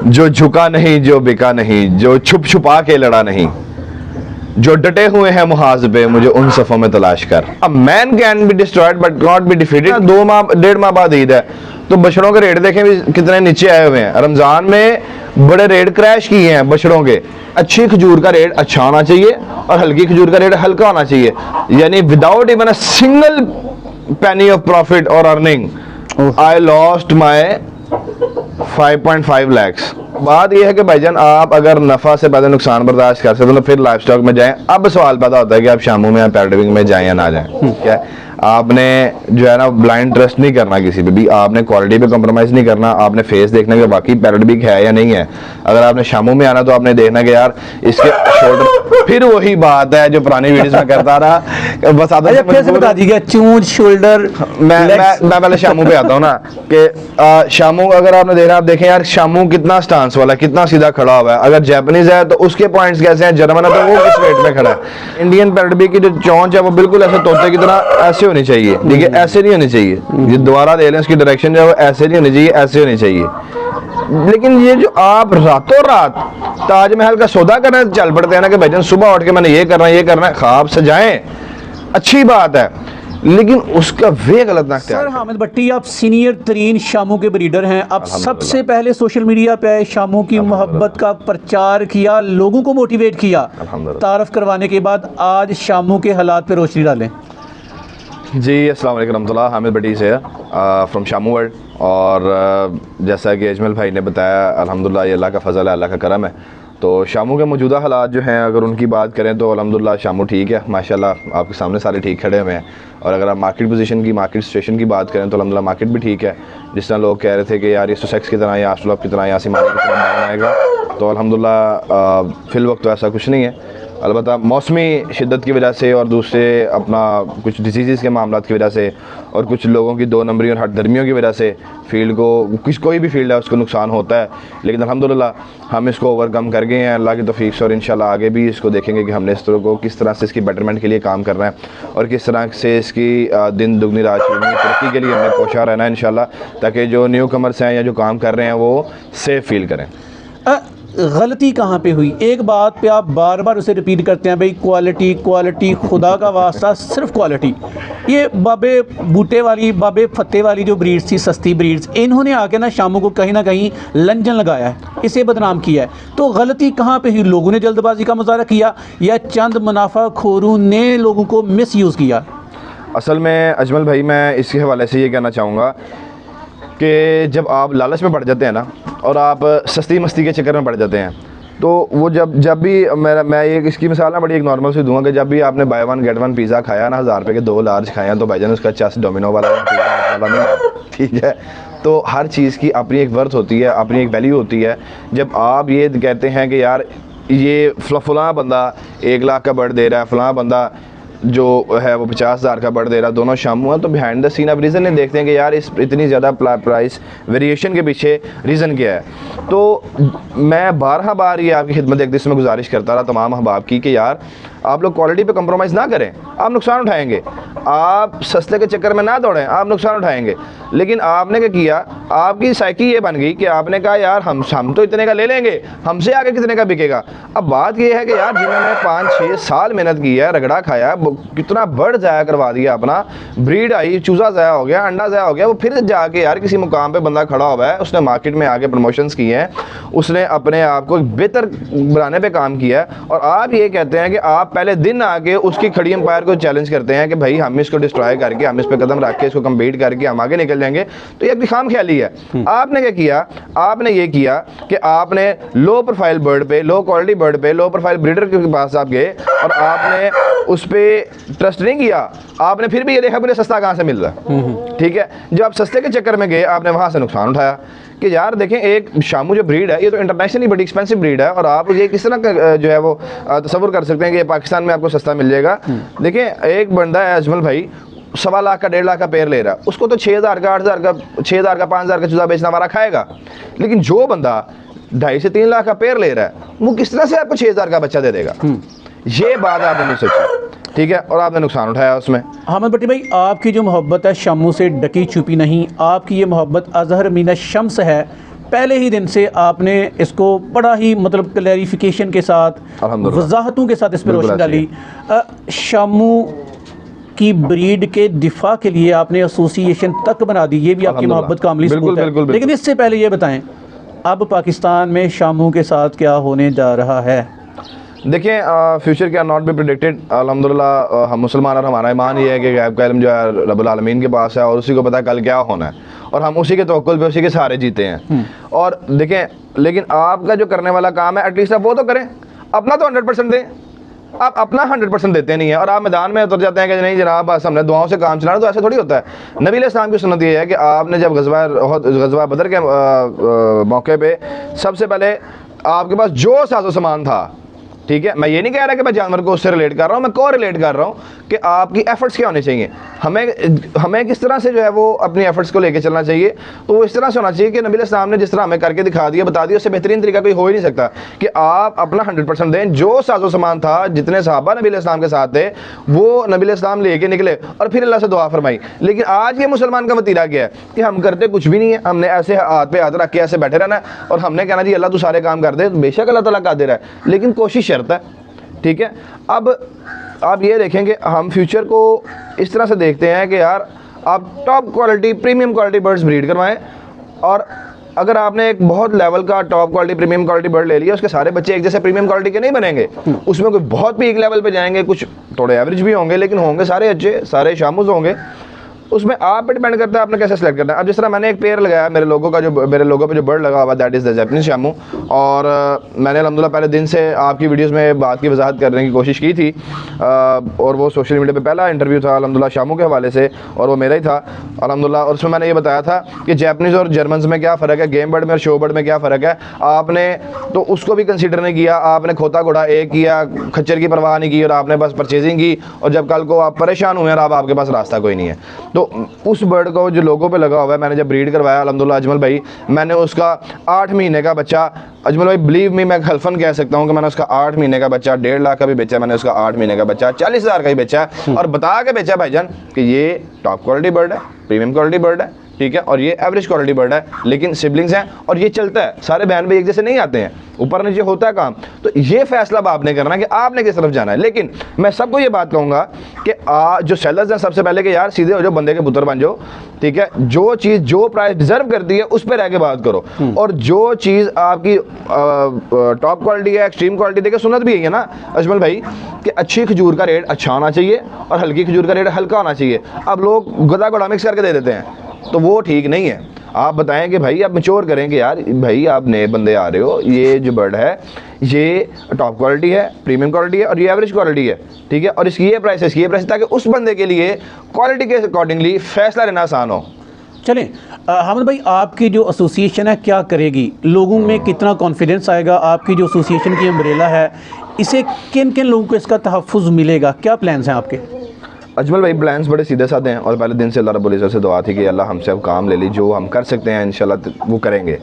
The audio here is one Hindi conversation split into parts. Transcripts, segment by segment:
जो झुका नहीं, जो बिका नहीं, जो छुप छुपा के लड़ा नहीं, जो डटे हुए हैं मुहाज पे, मुझे उन सफों में तलाश कर। A man can be destroyed but not be defeated. 2 माह 1.5 माह बाद ईद है, तो बछड़ों के रेट देखें भी कितने नीचे आए हुए हैं। रमजान में बड़े रेट क्रैश किए हैं बछड़ों के। अच्छी खजूर का रेट अच्छा होना चाहिए और हल्की खजूर का रेट हल्का होना चाहिए, यानी without even a single penny of profit और earning I lost my 5.5 lakh. बात यह है कि भाईजान आप अगर नफा से ज्यादा नुकसान बर्दाश्त कर सकते हो तो फिर लाइफ स्टॉक में जाएं। अब सवाल पैदा होता है कि आप शामू में या पैराडिविंग में जाएं या ना जाएं। क्या आपने जो है ना ब्लाइंड ट्रस्ट नहीं करना किसी पे भी, आपने क्वालिटी पे कॉम्प्रोमाइज नहीं करना, आपने फेस देखना कि बाकी पैराडिविंग है या नहीं है। अगर आपने शामू में आना तो आपने देखना कि यार इसके शोल्डर, फिर वही बात है जो पुरानी वीडियोस में करता रहा, बस आता है फिर से बता दीजिए चूंज शोल्डर। मैं पहले शामू पे आता हूँ ना कि शामू अगर आपने देखना, आप देखें यार शामू कितना स्टांस वाला, कितना सीधा खड़ा हुआ है। अगर जैपनीज है तो उसके पॉइंट्स कैसे हैं, जर्मन है तो वो किस वेट में खड़ा है। इंडियन पैराडिविंग की जो चोंच है वो बिल्कुल ऐसे तोते की तरह ऐसे होनी चाहिए, ठीक है, ऐसे नहीं होनी चाहिए। ये दोबारा दे लें, उसकी डायरेक्शन जो है वो ऐसे नहीं होनी चाहिए, ऐसे होनी चाहिए। लेकिन ये जो आप रातों रात ताजमहल का सौदा करने चल पड़ते हैं ना कि भाईजान सुबह उठ के मैंने ये करना है, ये करना है, ख्वाब सजाएं, अच्छी बात है, लेकिन उसका वे गलत ना सर हामिद भट्टी, आप सीनियर तरीन शामू के ब्रीडर हैं। आप सबसे पहले सोशल मीडिया पे आए, शामू की मोहब्बत का प्रचार किया, लोगों को मोटिवेट किया, तारफ करवाने के बाद आज शामू के हालात पे रोशनी डालें। जी अस्सलाम वालेकुम रहमतुल्लाह, हामिद भट्टी से फ्रॉम शामू वर्ल्ड। और जैसा कि अजमल भाई ने बताया, अल्हम्दुलिल्लाह ये अल्लाह का फ़ज़ल है, अल्लाह का करम है। तो शामू के मौजूदा हालात जो हैं अगर उनकी बात करें तो अल्हम्दुलिल्लाह शामू ठीक है, माशाल्लाह आपके सामने सारे ठीक खड़े हुए हैं। और अगर आप मार्केट पोजीशन की, मार्केट सिचुएशन की बात करें तो अल्हम्दुलिल्लाह मार्केट भी ठीक है। जिस तरह लोग कह रहे थे कि यार ये सुसेक्स की तरह या आस्ट्रोलॉप की तरह या सिमानी की तरह डाउन आएगा, तो अल्हम्दुलिल्लाह फ़िल वक्त तो ऐसा कुछ नहीं है। अलबत्ता मौसमी शिद्दत की वजह से और दूसरे अपना कुछ डिसीज़ के मामला की वजह से और कुछ लोगों की 2 नंबरी और हट दर्मियों की वजह से फील्ड को, कोई भी फील्ड है उसको नुकसान होता है। लेकिन अल्हम्दुलिल्लाह हम इसको ओवरकम कर गए हैं अल्लाह की तौफीक से, और इंशाल्लाह आगे भी इसको देखेंगे कि हमने इस तरह को किस तरह से इसकी बेटरमेंट के लिए काम करना है और किस तरह से इसकी दिन दुगनी रात चौगुनी तरक्की के लिए हमें कोशिश रहना है इंशाल्लाह, ताकि जो न्यू कमर्स हैं या जो काम कर रहे हैं वो सेफ़ फील करें। गलती कहाँ पे हुई? एक बात पे आप बार बार उसे रिपीट करते हैं, भाई क्वालिटी क्वालिटी, खुदा का वास्ता सिर्फ क्वालिटी। ये बाबे बूटे वाली, बाबे फत्ते वाली जो ब्रीड्स थी, सस्ती ब्रीड्स, इन्होंने आके ना शामू को कहीं ना कहीं लंजन लगाया है, इसे बदनाम किया है। तो गलती कहाँ पे हुई? लोगों ने जल्दबाजी का मुजाहरा किया या चंद मुनाफा खोरों ने लोगों को मिस यूज़ किया? असल में अजमल भाई मैं इसके हवाले से ये कहना चाहूँगा कि जब आप लालच में पड़ जाते हैं ना और आप सस्ती मस्ती के चक्कर में पड़ जाते हैं, तो वो जब भी मैं ये इसकी मिसाल ना बड़ी एक नॉर्मल सी दूंगा कि जब भी आपने बाय 1 गेट 1 पिज़्ज़ा खाया ना, 1000 रुपये के 2 लार्ज खाए हैं, तो भाईजान उसका चेस्ट डोमिनो वाला नहीं, ठीक है। तो हर चीज़ की अपनी एक वर्थ होती है, अपनी एक वैल्यू होती है। जब आप ये कहते हैं कि यार ये फलां बंदा 1 लाख का बर्ड दे रहा है, फलां बंदा जो है वो 50,000 का बढ़ दे रहा, दोनों शामू हैं, तो बिहाइंड द सीन आप रीज़न नहीं देखते हैं कि यार इस इतनी ज़्यादा प्राइस वेरिएशन के पीछे रीज़न क्या है। तो मैं बार ये आपकी खिदमत एक में गुजारिश करता रहा तमाम अहबाब की कि यार आप लोग क्वालिटी पे कंप्रोमाइज़ ना करें, आप नुकसान उठाएंगे। आप सस्ते के चक्कर में ना दौड़ें, आप नुकसान उठाएंगे। लेकिन आपने क्या किया, आपकी साइकी ये बन गई कि आपने कहा यार हम तो इतने का ले लेंगे, हमसे आगे कितने का बिकेगा। अब बात ये है कि यार जिन्होंने 5-6 साल मेहनत की है, रगड़ा खाया, कितना बर्ड ज़ाया करवा दिया अपना, ब्रीड आई, चूज़ा ज़ाया हो गया, अंडा ज़ाया हो गया, वो फिर जाके यार किसी मुकाम पे बंदा खड़ा हुआ है, उसने मार्केट में आके प्रमोशंस किए हैं, उसने अपने आप को बेहतर बनाने पे काम किया है। और आप ये कहते हैं कि आप पहले दिन आके उसकी खड़ी एम्पायर को चैलेंज करते हैं कि भाई हम इसको डिस्ट्रॉय करके, हम इस पे कदम रख के, इसको कम्पीट करके हम आगे निकल जाएंगे। तो ये अपनी खाम ख्याली है। आपने क्या किया, आपने ये किया कि आपने लो प्रोफाइल बर्ड पे, लो क्वालिटी बर्ड पे, लो प्रोफाइल ब्रीडर के पास आप गए और आपने उस पर ट्रस्ट नहीं किया। आपने फिर भी ये देखा मुझे सस्ता कहाँ से मिल रहा है, ठीक है। जब आप सस्ते के चक्कर में गए, आपने वहाँ से नुकसान उठाया कि यार देखें एक शामू जो ब्रीड है ये तो इंटरनेशनली बड़ी एक्सपेंसिव ब्रीड है, और आप ये किस तरह जो है वो तसव्वुर कर सकते हैं कि ये पाकिस्तान में आपको सस्ता मिल जाएगा। देखें एक बंदा है अजमल भाई 1.25 लाख का 1.5 लाख का पेयर ले रहा है, उसको तो 6,000 का 8,000 का 6,000 का 5,000 का चूजा बेचना हमारा खाएगा। लेकिन जो बंदा 2.5 से 3 लाख का पेयर ले रहा है वो किस तरह से आपको 6,000 का बच्चा दे देगा? ये बात आपने नहीं सोची, ठीक है, और आपने नुकसान उठाया उसमें। हामिद भट्टी भाई, आपकी जो मोहब्बत है शामू से डकी छुपी नहीं, आपकी ये मोहब्बत अज़हर मीना शम्स है, पहले ही दिन से आपने इसको बड़ा ही मतलब क्लैरिफिकेशन के साथ, अल्हम्दुलिल्लाह, वजाहतों के साथ इस पर बिल्कुल रोशनी ऐसे डाली। शामू की ब्रीड के दिफा के लिए आपने एसोसिएशन तक बना दी, ये भी आपकी अल्हम्दुलिल्लाह, मोहब्बत का अमली बिल्कुल, सबूत है। बिल्कुल, बिल्कुल। लेकिन इससे पहले ये बताएं, अब पाकिस्तान में शामू के साथ क्या होने जा रहा है? देखिए, future can not be predicted. अल्हम्दुलिल्लाह हम मुसलमान और हमारा ईमान ये है कि गैब का इल्म जो है रब्बुल आलमीन के पास है और उसी को पता है कल क्या होना है, और हम उसी के तवक्कुल पे, उसी के सहारे जीते हैं। और देखें, लेकिन आपका जो करने वाला काम है एटलीस्ट आप वो तो करें, अपना तो 100% दें। आप अपना 100% देते नहीं है और आप मैदान में उतर जाते हैं कि नहीं जनाब बस हमने दुआओं से काम चलाना। तो ऐसे थोड़ी होता है। नबी अलैहिस्सलाम की सुन्नत ये है कि आपने जब गज़वा बदर के मौके पे सबसे पहले आपके पास जो साजो सामान था, ठीक है, मैं ये नहीं कह रहा कि मैं जानवर को उससे रिलेट कर रहा हूँ, मैं को रिलेट कर रहा हूँ कि आपकी एफर्ट्स क्या होने चाहिए, हमें किस तरह से जो है वो अपनी एफर्ट्स को लेके चलना चाहिए। तो वो इस तरह से होना चाहिए कि नबी अलैहिस्सलाम ने जिस तरह हमें करके दिखा दिया, बता दिया, उससे बेहतरीन तरीका कोई हो ही नहीं सकता कि आप अपना 100% दें। जो साजो सामान था, जितने सहाबा नबी अलैहिस्सलाम के साथ थे, वो नबी अलैहिस्सलाम लेके निकले और फिर अल्लाह से दुआ फरमाई। लेकिन आज ये मुसलमान का वतीरा क्या है कि हम करते कुछ भी नहीं है, हमने ऐसे हाथ पे हाथ रख के ऐसे बैठे रहना है और हमने कहना जी अल्लाह तू सारे काम कर दे। बेशक अल्लाह ताला कादिर है, लेकिन कोशिश शर्त है, ठीक है। अब आप ये देखें कि हम फ्यूचर को इस तरह से देखते हैं कि यार आप top quality premium quality birds breed करवाएं, और अगर आपने एक बहुत लेवल का top quality premium quality bird ले लिया, उसके सारे बच्चे एक जैसे प्रीमियम क्वालिटी के नहीं बनेंगे। उसमें कोई बहुत पीक लेवल पे जाएंगे, कुछ थोड़े एवरेज भी होंगे, लेकिन होंगे सारे अच्छे, सारे शामूज होंगे। उसमें आप पे डिपेंड करता है आपने कैसे सेलेक्ट करना है। अब जिस तरह मैंने एक पेयर लगाया, मेरे लोगों पे जो बर्ड लगा हुआ, that is the Japanese Shamu. और मैंने अल्हम्दुलिल्लाह पहले दिन से आपकी वीडियोस में बात की वजाहत करने की कोशिश की थी, और वो सोशल मीडिया पे पहला इंटरव्यू था अल्हम्दुलिल्लाह शामू के हवाले से, और वो मेरा ही था अल्हम्दुलिल्लाह। और उसमें मैंने ये बताया था कि जैपनीज़ और जर्मन्स में क्या फ़र्क है, गेम बर्ड में और शो बर्ड में क्या फ़र्क है। आपने तो उसको भी कंसीडर नहीं किया, आपने खोता घोड़ा एक किया, खच्चर की परवाह नहीं की, और आपने बस परचेजिंग की, और जब कल को आप परेशान हुए और अब आपके पास रास्ता कोई नहीं है। तो उस बर्ड को जो लोगों पे लगा हुआ है, मैंने जब ब्रीड करवाया अल्हम्दुलिल्लाह अजमल भाई, मैंने उसका 8 महीने का बच्चा, अजमल भाई बिलीव मी, मैं हल्फन कह सकता हूँ कि मैंने उसका 8 महीने का बच्चा 1.5 लाख का भी बेचा, मैंने उसका 8 महीने का बच्चा 40,000 का ही बेचा है, और बता के बेचा भाईजान कि ये टॉप क्वालिटी बर्ड है, प्रीमियम क्वालिटी बर्ड है, ठीक है, और ये एवरेज क्वालिटी बर्ड है, लेकिन सिबलिंग्स हैं और ये चलता है। सारे बहन भाई एक जैसे नहीं आते हैं, ऊपर नीचे होता है काम। तो ये फैसला अब आपने करना है कि आपने किस तरफ जाना है। लेकिन मैं सबको ये बात कहूँगा कि जो सेलर्स हैं, सबसे पहले कि यार सीधे हो जाओ, बंदे के पुत्र बन जाओ, ठीक है। जो चीज़ जो प्राइस डिजर्व करती है उस पर रह के बात करो, और जो चीज़ आपकी टॉप क्वालिटी है, एक्सट्रीम क्वालिटी, देखिए सुन्नत भी है ना अजमल भाई कि अच्छी खजूर का रेट अच्छा होना चाहिए और हल्की खजूर का रेट हल्का होना चाहिए। अब लोग गदा घोड़ा मिक्स करके दे देते हैं, तो वो ठीक नहीं है। आप बताएं कि भाई आप मैच्योर करें कि यार भाई आप नए बंदे आ रहे हो, ये जो बर्ड है ये टॉप क्वालिटी है, प्रीमियम क्वालिटी है और ये एवरेज क्वालिटी है, ठीक है, और इसकी ये प्राइस है, इसकी ये प्राइस, ताकि उस बंदे के लिए क्वालिटी के अकॉर्डिंगली फैसला लेना आसान हो। चलें, हामिद भाई, आपकी जो एसोसिएशन है क्या करेगी, लोगों में कितना कॉन्फिडेंस आएगा, आपकी जो एसोसिएशन की अम्ब्रेला है, इसे किन किन लोगों को इसका तहफ़्फ़ुज़ मिलेगा, क्या प्लान्स हैं आपके? अजमल भाई प्लान्स बड़े सीधे साधे हैं, और पहले दिन से अल्लाह रब्बुल इज़्ज़त से दुआ थी कि अल्लाह हमसे अब काम ले ली, जो हम कर सकते हैं इंशाल्लाह वो करेंगे।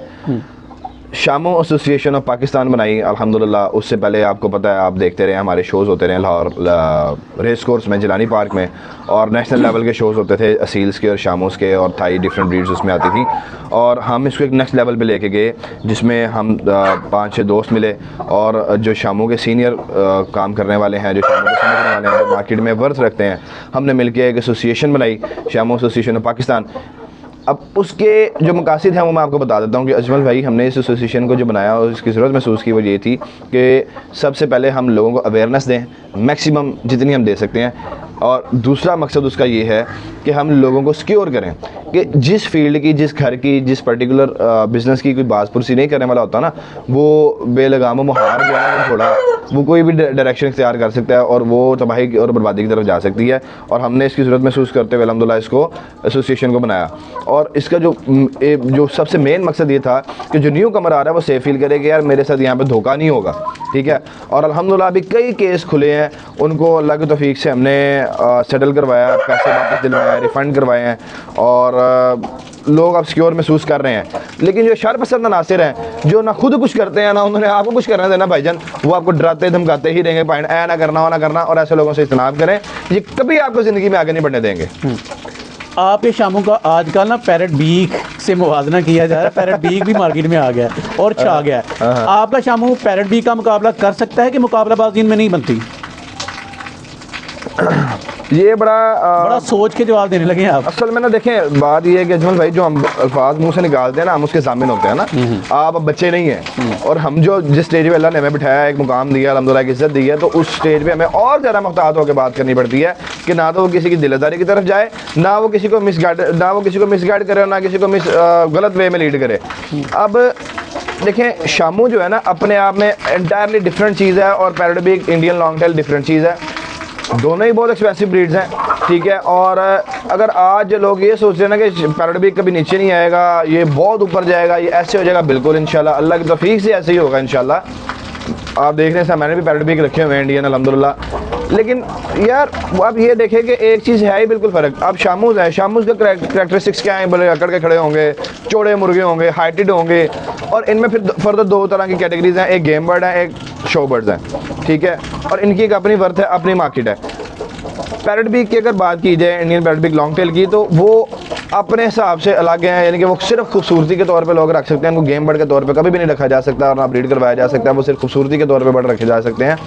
शामू एसोसिएशन ऑफ पाकिस्तान बनाई अल्हम्दुलिल्लाह। उससे पहले आपको पता है, आप देखते रहे हमारे शोज़ होते रहे लाहौर रेस कोर्स में, जिलानी पार्क में, और नेशनल लेवल के शोज़ होते थे असील्स के और शामूस के, और थाई डिफरेंट ब्रीड्स उसमें आती थी, और हम इसको एक नेक्स्ट लेवल पे लेके गए, जिसमें हम 5-6 दोस्त मिले, और जो शामू के सीनियर काम करने वाले हैं, जो शामू को समझने वाले हैं, जो मार्केट में वर्थ रखते हैं, हमने मिलकर एक एसोसिएशन बनाई, शामू एसोसिएशन ऑफ पाकिस्तान। अब उसके जो मकासद हैं वो मैं आपको बता देता हूँ कि अजमल भाई हमने इस एसोसिएशन को जो बनाया और इसकी ज़रूरत महसूस की, वो ये थी कि सबसे पहले हम लोगों को अवेयरनेस दें मैक्सिमम जितनी हम दे सकते हैं, और दूसरा मकसद उसका ये है कि हम लोगों को सिक्योर करें कि जिस फील्ड की, जिस घर की, जिस पर्टिकुलर बिज़नेस की कोई बात पुरसी नहीं करने वाला होता ना, वो बेलगाम मुहार जो है थोड़ा वो कोई भी डायरेक्शन इख्तियार कर सकता है और वो तबाही और बर्बादी की तरफ जा सकती है। और हमने इसकी ज़रूरत महसूस करते हुए अल्हम्दुलिल्लाह इसको एसोसिएशन को बनाया। और इसका जो सबसे मेन मकसद ये था कि जो न्यू कमर आ रहा है वो सेफ फील करे कि यार मेरे साथ यहाँ पे धोखा नहीं होगा, ठीक है। और अल्हम्दुलिल्लाह अभी कई केस खुले हैं, उनको अल्लाह की तौफीक से हमने सेटल करवाया, पैसे वापस दिलवाए, रिफ़ंड करवाए हैं, और लोग अब सिक्योर महसूस कर रहे हैं। लेकिन जो शर पसंद नासिर हैं, जो ना खुद कुछ करते हैं ना उन्होंने आपको कुछ करना देना भाईजान, वो आपको डराते धमकाते ही रहेंगे, पॉइंट ऐ ना करना, वो ना करना, और ऐसे लोगों से इज्तनाब करें, ये कभी आपको ज़िंदगी में आगे नहीं बढ़ने देंगे। आपके शामों का आजकल ना पैरट बीक से मुवाजना किया जा रहा है, पैरट बीक भी मार्केट में आ गया है और छा गया है। आपका शामू पैरट बीक का मुकाबला कर सकता है कि मुकाबलाबाजी में नहीं बनती? ये बड़ा सोच के जवाब देने लगे हैं आप। असल में ना देखें, बात ये है कि अजमल भाई जो हम अल्फाज मुंह से निकालते हैं ना, हम उसके जामिन होते हैं ना। आप अब बच्चे नहीं हैं, और हम जो जिस स्टेज पे अल्लाह ने हमें बिठाया, एक मुकाम दिया, अल्हम्दुलिल्लाह एक इज्जत दी है, तो उस स्टेज पे हमें और ज़्यादा मुहतात होकर बात करनी पड़ती है कि ना तो वो किसी की दिलदारी की तरफ जाए, ना वो किसी को मिसगाइड करे, ना किसी को गलत वे में लीड करे। अब देखें, शामू जो है ना अपने आप में एंटायरली डिफरेंट चीज़ है, और parrot beak Indian long tail different चीज़ है। दोनों ही बहुत एक्सपेंसिव ब्रीड्स हैं, ठीक है। और अगर आज लोग ये सोच रहे हैं ना कि पैरट बीक कभी नीचे नहीं आएगा, ये बहुत ऊपर जाएगा, ये ऐसे हो जाएगा, बिल्कुल इंशाल्लाह अल्लाह की तौफीक से ऐसे ही होगा इंशाल्लाह। आप देख रहे हैं, मैंने भी पैरट बीक रखे हुए हैं इंडियन अल्हम्दुलिल्लाह। लेकिन यार अब ये देखें कि एक चीज़ है ही बिल्कुल फ़र्क। अब शामूज़ है, शामूज़ का करेक्टरिस्टिक्स क्या है? बड़े अकड़ के खड़े होंगे, चौड़े मुर्गे होंगे, हाइटेड होंगे, और इनमें फिर फर्दर दो तरह की कैटेगरीज हैं, एक गेम बर्ड है, एक शो बर्ड्स हैं, ठीक है। और इनकी एक अपनी वर्थ है, अपनी मार्केट है। पैरट बीक की अगर बात की जाए, Indian parrot beak long tail की, तो वो अपने हिसाब से अलग हैं, यानी कि वो सिर्फ खूबसूरती के तौर पे लोग रख सकते हैं, उनको गेम बर्ड के तौर पे कभी भी नहीं रखा जा सकता और ना ब्रीड करवाया जा सकता है, वो सिर्फ खूबसूरती के तौर पे बर्ड रखे जा सकते हैं।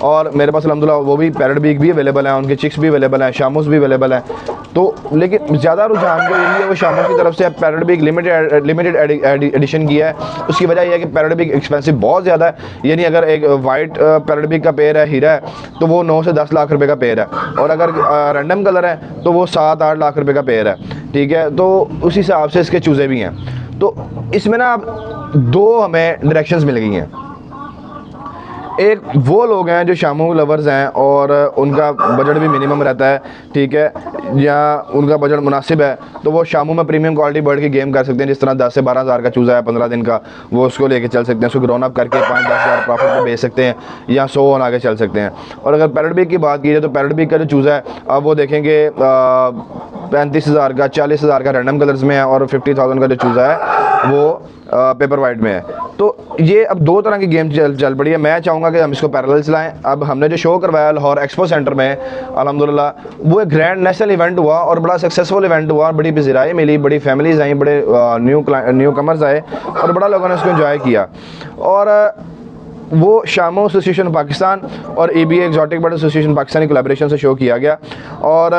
और मेरे पास अल्हम्दुलिल्लाह वो भी पैरट बीक भी अवेलेबल हैं, उनके चिक्स भी अवेलेबल हैं, शामूस भी अवेलेबल हैं। तो लेकिन ज़्यादा रुझान जो यही है वो शामूस की तरफ से पैरट बीक लिमिटेड एडिशन किया है। उसकी वजह यह है कि पैरट बीक एक्सपेंसिव बहुत ज़्यादा है, यानी अगर एक वाइट पैरट बीक का पेयर है, हीरा है, तो वो 9 से 10 लाख रुपए का पेयर है, और अगर रैंडम कलर है तो वो 7-8 लाख रुपए का पेयर है, ठीक है। तो उस हिसाब से इसके चूज़े भी हैं। तो इसमें ना दो हमें डायरेक्शंस मिल गई हैं। एक वो लोग हैं जो शामू लवर्स हैं और उनका बजट भी मिनिमम रहता है, ठीक है, या उनका बजट मुनासिब है, तो वो शामू में प्रीमियम क्वालिटी बर्ड की गेम कर सकते हैं। जिस तरह 10 से 12 हज़ार का चूज़ा है 15 दिन का, वो उसको लेके चल सकते हैं, उसको ग्रोन अप करके 5-10 हज़ार प्रॉफिट पे बेच सकते हैं, या 100 आगे चल सकते हैं। और अगर पैरट बीक की बात की जाए तो पैरट बीक का जो चूज़ा है, अब वो देखेंगे 35 हज़ार का, 40 हज़ार का रैंडम कलर्स में है, और 50,000 का जो चूज़ा है वो पेपर वाइट में है। तो ये अब दो तरह की गेम चल पड़ी है। मैं चाहूँगा कि हम इसको पैरेलल चलाएं। अब हमने जो शो करवाया लाहौर एक्सपो सेंटर में अल्हम्दुलिल्लाह, वो एक ग्रैंड नेशनल इवेंट हुआ और बड़ा सक्सेसफुल इवेंट हुआ, बड़ी पज़ीराई मिली, बड़ी फैमिलीज़ आई, बड़े न्यू कमर्स आए, और बड़ा लोगों ने उसको एंजॉय किया। और वो शामू एसोसिएशन पाकिस्तान और EBA exotic bird association Pakistan की कोलैबोरेशन से शो किया गया, और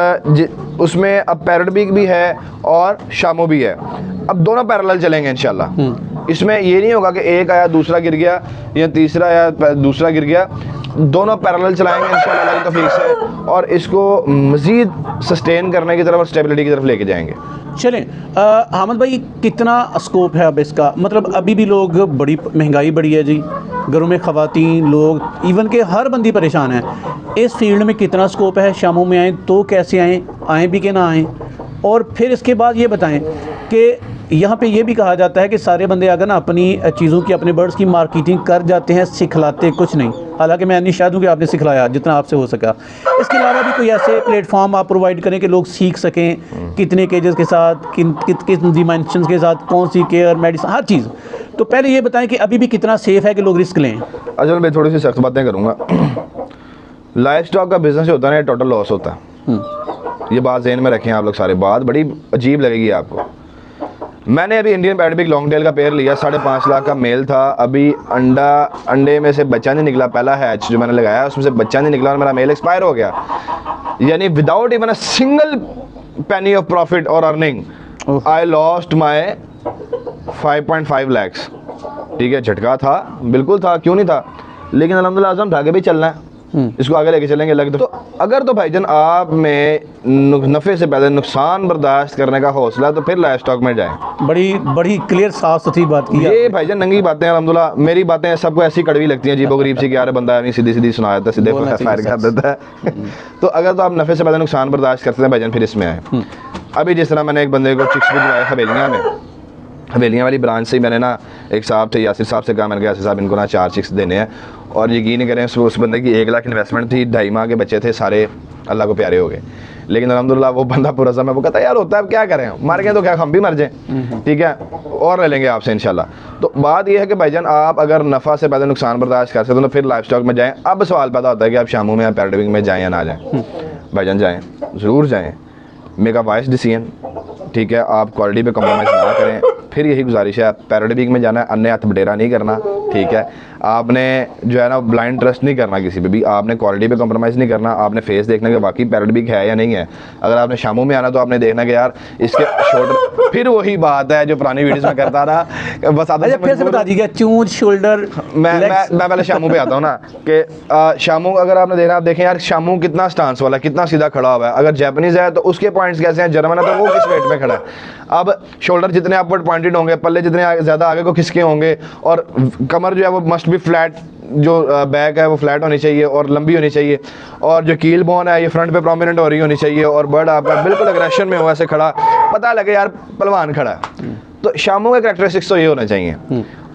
उसमें अब पैरट बीक भी है और शामू भी है। अब दोनों पैरेलल चलेंगे इंशाल्लाह। इसमें ये नहीं होगा कि एक आया दूसरा गिर गया, या तीसरा आया दूसरा गिर गया, दोनों पैरेलल चलाएंगे इंशाल्लाह अल्लाह की तौफीक से, और इसको मज़ीद सस्टेन करने की तरफ और स्टेबिलिटी की तरफ लेके जाएंगे। चलें, हामिद भाई कितना स्कोप है अब इसका? मतलब अभी भी लोग, बड़ी महंगाई बढ़ी है जी, घरों में ख़वातीन लोग, इवन के हर बंदी परेशान है। इस फील्ड में कितना स्कोप है? शामू में आएँ तो कैसे आएँ भी कि ना आएँ? और फिर इसके बाद ये बताएं कि यहाँ पे ये भी कहा जाता है कि सारे बंदे अगर ना अपनी चीज़ों की, अपने बर्ड्स की मार्केटिंग कर जाते हैं, सिखलाते कुछ नहीं। हालांकि मैं नहीं शायद हूँ कि आपने सिखलाया जितना आपसे हो सका। इसके अलावा भी कोई ऐसे प्लेटफॉर्म आप प्रोवाइड करें कि लोग सीख सकें, कितने केजेस के साथ, किन डिमेंशंस के साथ, कौन सी केयर, मेडिसिन, हर चीज़। तो पहले ये बताएं कि अभी भी कितना सेफ़ है कि लोग रिस्क लें। अजल मैं थोड़ी सी सख्त बातें करूँगा। लाइफ स्टॉक का बिज़नेस जो होता है ना, टोटल लॉस होता है। ये बात ज़हन में रखें आप लोग सारे। बात बड़ी अजीब लगेगी आपको। मैंने अभी Indian parrot beak long tail का पेयर लिया, 5.5 लाख का मेल था। अभी अंडे में से बच्चा नहीं निकला, पहला हैच जो मैंने लगाया उसमें से बच्चा नहीं निकला, और मेरा मेल एक्सपायर हो गया। यानी without even a single penny of profit और earning I lost my 5.5 lakhs. ठीक है, झटका था, बिल्कुल था, क्यों नहीं था, लेकिन अल्हम्दुलिल्लाह आज़म धागे भी चलना है, इसको आगे लेके चलेंगे लग। तो अगर तो भाईजान आप में नफ़े से पहले नुकसान बर्दाश्त करने का हौसला, तो फिर लाइफ स्टॉक में जाएं। बड़ी क्लियर साफ सुथरी बात की ये भाईजान नंगी बातें हैं अल्हम्दुलिल्लाह। मेरी बातें सबको ऐसी कड़वी लगती हैं, अजीबो गरीब सी, कि यार बंदा नहीं सीधी सुना देता, सीधे फायर कर देता है। तो अगर तो आप नफ़े से पहले नुकसान बर्दाश्त करते हैं भाईजान, फिर इसमें आए। अभी जिस तरह मैंने एक बंदे को चिक्स भी दिलाया हवेलियाँ में, हवेलियाँ वाली ब्रांच से मैंने ना एक साहब थे, यासिर साहब से कहा, मैंने कहा यासिर साहब इनको ना 4 चिक्स देने हैं। और यकीन करें उस बंदे की 1 लाख इन्वेस्टमेंट थी, 2.5 माह के बच्चे थे, सारे अल्लाह को प्यारे हो गए। लेकिन अल्हम्दुलिल्लाह वो बंदा पूरा समय वो कहता है यार होता है, अब क्या करें, मर गए तो क्या हम भी मर जाएं, ठीक है, और ले लेंगे आपसे इंशाल्लाह। तो बात ये है कि भाईजान आप अगर नफ़ा से पहले नुकसान बर्दाश्त कर सकते हो तो फिर लाइफ स्टॉक में जाएँ। अब सवाल पैदा होता है कि आप शामू में या पैरट बीक में जाएँ या ना जाएँ। भाईजान जाएँ, ज़रूर जाएँ। मेक अ वाइज डिसीजन, ठीक है, आप क्वालिटी पे कॉम्प्रोमाइज़ ना करें। फिर यही गुजारिश है, पैराडिमिक में जाना है, अन्य हाथ बटेरा नहीं करना, ठीक है। आपने जो है ना ब्लाइंड ट्रस्ट नहीं करना किसी पे भी, आपने क्वालिटी पे कॉम्प्रोमाइज़ नहीं करना, आपने फेस देखना कि वाकई पैराडिमिक है या नहीं है। अगर आपने शामू में आना तो आपने देखना कि यार इसके शोल्डर, फिर वही बात है जो पुरानी वीडियोस में करता था, बस आप फिर से बता दीजिए, चूंच, शोल्डर, मैं पहले शामू पे आता हूँ ना कि शामू अगर आपने देखना, आप देखें यार शामू कितना स्टांस वाला, कितना सीधा खड़ा हुआ है। अगर जापानीज़ है तो उसके पॉइंट्स कैसे हैं, जर्मन है तो वो किस वेट में खड़ा है। अब शोल्डर जितने अपवर्ड पॉइंटेड होंगे, पल्ले जितने ज़्यादा आगे को खिसके होंगे, और कमर जो है वो मस्ट बी फ्लैट, जो बैक है वो फ्लैट होनी चाहिए और लंबी होनी चाहिए, और जो कील बोन है ये फ्रंट पे प्रोमिनेंट हो रही होनी चाहिए, और बर्ड आपका बिल्कुल एग्रेशन में हो ऐसे खड़ा, पता लगे यार पहलवान खड़ा है। तो शामू के कैरेक्टरिस्टिक्स तो ये होना चाहिए,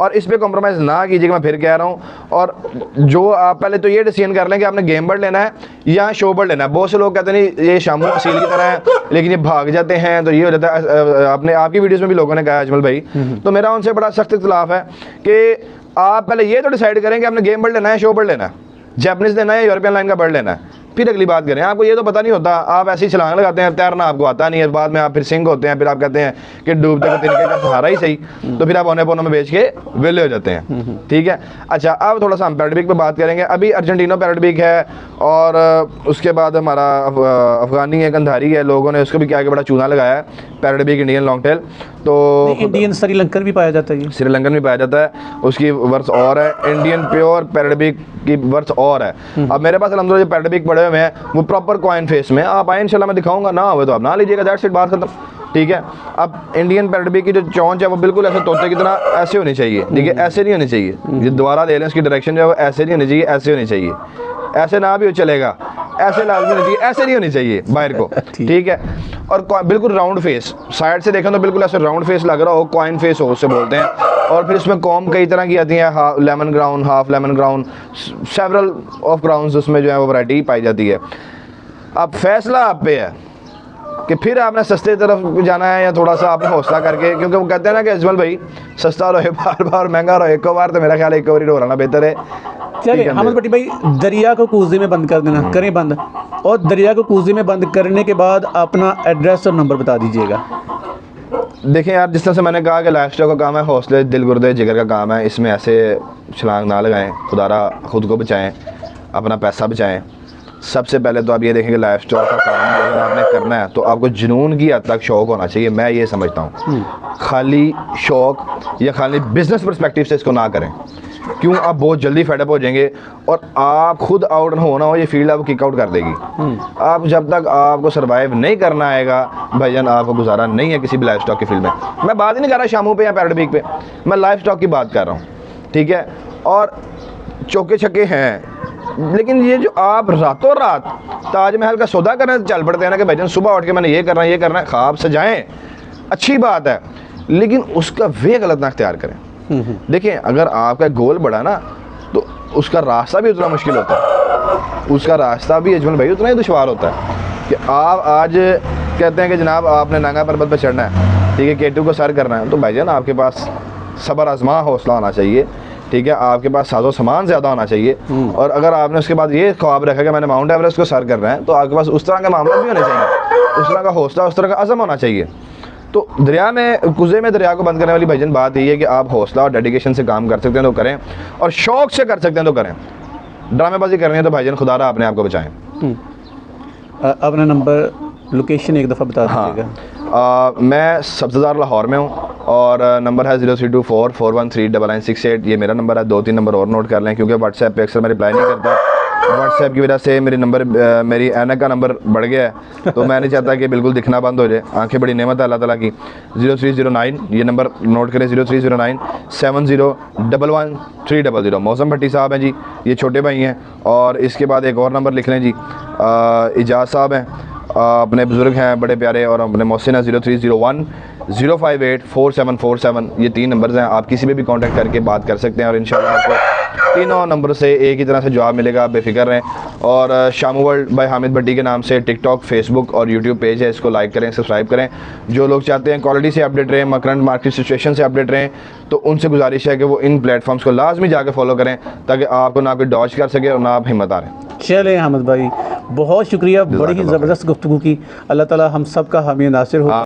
और इस पे कॉम्प्रोमाइज़ ना कीजिए, मैं फिर कह रहा हूँ। और जो आप पहले तो ये डिसीजन कर लें कि आपने गेम बर्ड लेना है या शो बर्ड लेना है। बहुत से लोग कहते हैं नहीं ये शामू असील की तरह है, लेकिन ये भाग जाते हैं, तो ये हो जाता है। आपने आपकी वीडियोस में भी लोगों ने कहा अजमल भाई, तो मेरा उनसे बड़ा सख्त इख्तिलाफ है कि आप पहले ये तो डिसाइड करें कि आपने गेम बर्ड लेना है, शो बर्ड लेना है, जापानीज़ लेना है, यूरोपियन लाइन का बर्ड लेना है, फिर अगली बात करें। आपको ये तो पता नहीं होता, आप ऐसी छलांग लगाते हैं, तैरना आपको आता नहीं है, बाद में आप फिर सिंक होते हैं, फिर आप कहते हैं कि डूबते को तिनके का सहारा ही सही, तो फिर आप औने पौनों में बेच के वेले हो जाते हैं, ठीक है। अच्छा, अब थोड़ा सा हम पैराडिमिक पे बात करेंगे। अभी अर्जेंटीनो पैराडिमिक है, और उसके बाद हमारा अफगानी एक अंधारी है, लोगों ने उसको भी क्या बड़ा चूना लगाया है, पैराडिमिक इंडियन लॉन्ग टेल। तो इंडियन श्रीलंकन भी पाया जाता है, श्रीलंकन भी पाया जाता है, उसकी वर्स और है, इंडियन प्योर पैराडिमिक की वर्स और है। अब मेरे पास अलहमदुलिल्लाह जो पैराडिमिक पड़े हुए हैं वो प्रॉपर कॉइन फेस में, आप आए इंशाल्लाह मैं दिखाऊंगा, ना हो तो आप ना लीजिएगा, दैट्स इट, बात खत्म, ठीक है। अब इंडियन पैराडिमिक की जो चोंच है वो बिल्कुल ऐसे तोते की तरह ऐसे होनी चाहिए, ठीक है, ऐसे नहीं होनी चाहिए, ये दोबारा दे लें, उसकी डायरेक्शन जो है वो ऐसे नहीं होनी चाहिए, ऐसे होनी चाहिए, ऐसे ना भी हो चलेगा, ऐसे लाजमी होनी चाहिए, ऐसे नहीं होनी चाहिए बाहर को, ठीक है। और बिल्कुल राउंड फेस, साइड से देखें तो बिल्कुल ऐसे राउंड फेस लग रहा हो, कॉइन फेस हो उससे बोलते हैं। और फिर इसमें कॉम कई तरह की आती है, lemon ground, half lemon ground, several of grounds उसमें जो है वो वैरायटी पाई जाती है। अब फैसला आप पे है कि फिर आपने सस्ते तरफ जाना है या थोड़ा सा आपने हौसला करके, क्योंकि वो कहते हैं ना कि अजमल भाई सस्ता रहे बार बार, महंगा रहे एक बार, तो मेरा ख्याल है एक बार डोराना बेहतर है। चलिए अहमद भट्टी भाई, दरिया को कूजे में बंद कर देना, करें बंद, और दरिया को कूजे में बंद करने के बाद अपना एड्रेस और नंबर बता दीजिएगा। देखें यार, जिस तरह से मैंने कहा कि लाइफस्टाइल का काम है, हौसले दिल गुर्दे जिगर का काम है, इसमें ऐसे छलांग ना लगाएं, खुदारा खुद को बचाएं, अपना पैसा बचाएं। सबसे पहले तो आप ये देखें कि लाइफस्टाइल का काम अगर आपने करना है तो आपको जुनून की हद तक शौक़ होना चाहिए, मैं ये समझता हूँ। खाली शौक़ या खाली बिजनेस पर्सपेक्टिव से इसको ना करें, क्यों आप बहुत जल्दी फेडअप हो जाएंगे, और आप खुद आउट होना हो ये फील्ड आपको किक आउट कर देगी। आप जब तक आपको सर्वाइव नहीं करना आएगा भाईजान, आपको गुजारा नहीं है किसी भी लाइफ स्टॉक की फील्ड में। मैं बात ही नहीं कर रहा शामू पे या पैराडिमिक पे, मैं लाइफ स्टॉक की बात कर रहा हूँ, ठीक है। और चौके छक्के हैं, लेकिन ये जो आप रातों रात ताजमहल का सौदा करने चल पड़ते हैं ना कि भाईजान सुबह उठ के मैंने ये करना है, ये करना है, ख्वाब सजाएं, अच्छी बात है, लेकिन उसका वे गलत ना अख्तियार करें। देखिए, अगर आपका गोल बढ़ा ना तो उसका रास्ता भी उतना मुश्किल होता है, उसका रास्ता भी अजमल भाई उतना ही दुश्वार होता है। कि आप आज कहते हैं कि जनाब आपने नांगा पर्वत पर चढ़ना है, ठीक है, केटू को सर करना है, तो भाईजान आपके पास सब्र आजमा हौसला होना चाहिए, ठीक है, आपके पास साजो सामान ज़्यादा होना चाहिए। और अगर आपने उसके बाद ये ख्वाब रखा कि मैंने माउंट एवरेस्ट को सर करना है, तो आपके पास उस तरह का मामला भी होना चाहिए, उस तरह का हौसला, उस तरह का अज़म होना चाहिए। तो दरिया में कुज़े में दरिया को बंद करने वाली भाईजान बात यही है कि आप हौसला और डेडिकेशन से काम कर सकते हैं तो करें, और शौक़ से कर सकते हैं तो करें। ड्रामेबाजी करनी है तो भाईजान खुदारा अपने आप को बचाएं। अपना नंबर, लोकेशन एक दफ़ा बता दीजिएगा। हाँ, मैं सब्ज़दार लाहौर में हूँ, और नंबर है 0324413968, ये मेरा नंबर है। 2-3 नंबर और नोट कर लें, क्योंकि व्हाट्सएप पे अक्सर मैं रिप्लाई नहीं करता, व्हाट्सएप की वजह से मेरी ऐनक का नंबर बढ़ गया है, तो मैं नहीं चाहता कि बिल्कुल दिखना बंद हो जाए, आंखें बड़ी नेमत है अल्लाह ताला की। 0309, ये नंबर नोट करें, 0309 70111300। मौसम भट्टी साहब हैं जी, ये छोटे भाई हैं। और इसके बाद एक और नंबर लिख लें जी, इजाज़ साहब हैं, अपने बुज़ुर्ग हैं बड़े प्यारे, और अपने मोहसिन है 0301-058-4747। ये 3 नंबर्स हैं, आप किसी पे भी कांटेक्ट करके बात कर सकते हैं, और इंशाल्लाह आपको तीनों नंबर से एक ही तरह से जवाब मिलेगा, आप बेफिक्र रहें। और शामू वर्ल्ड बाय हामिद भट्टी के नाम से टिकटॉक, फेसबुक और यूट्यूब पेज है, इसको लाइक करें, सब्सक्राइब करें। जो लोग चाहते हैं क्वालिटी से अपडेट रहें, करंट मार्केट सिचुएशन से अपडेट रहें, तो उनसे गुजारिश है कि वो इन प्लेटफॉर्म्स को लाजमी जाकर फॉलो करें, ताकि आपको ना कोई डॉज कर सके और ना आप हिम्मत आ रहे। चलें अहमद भाई, बहुत शुक्रिया, बड़ी ही ज़बरदस्त गुफ्तगू की। अल्लाह ताला हम सब का हामी नासिर हो।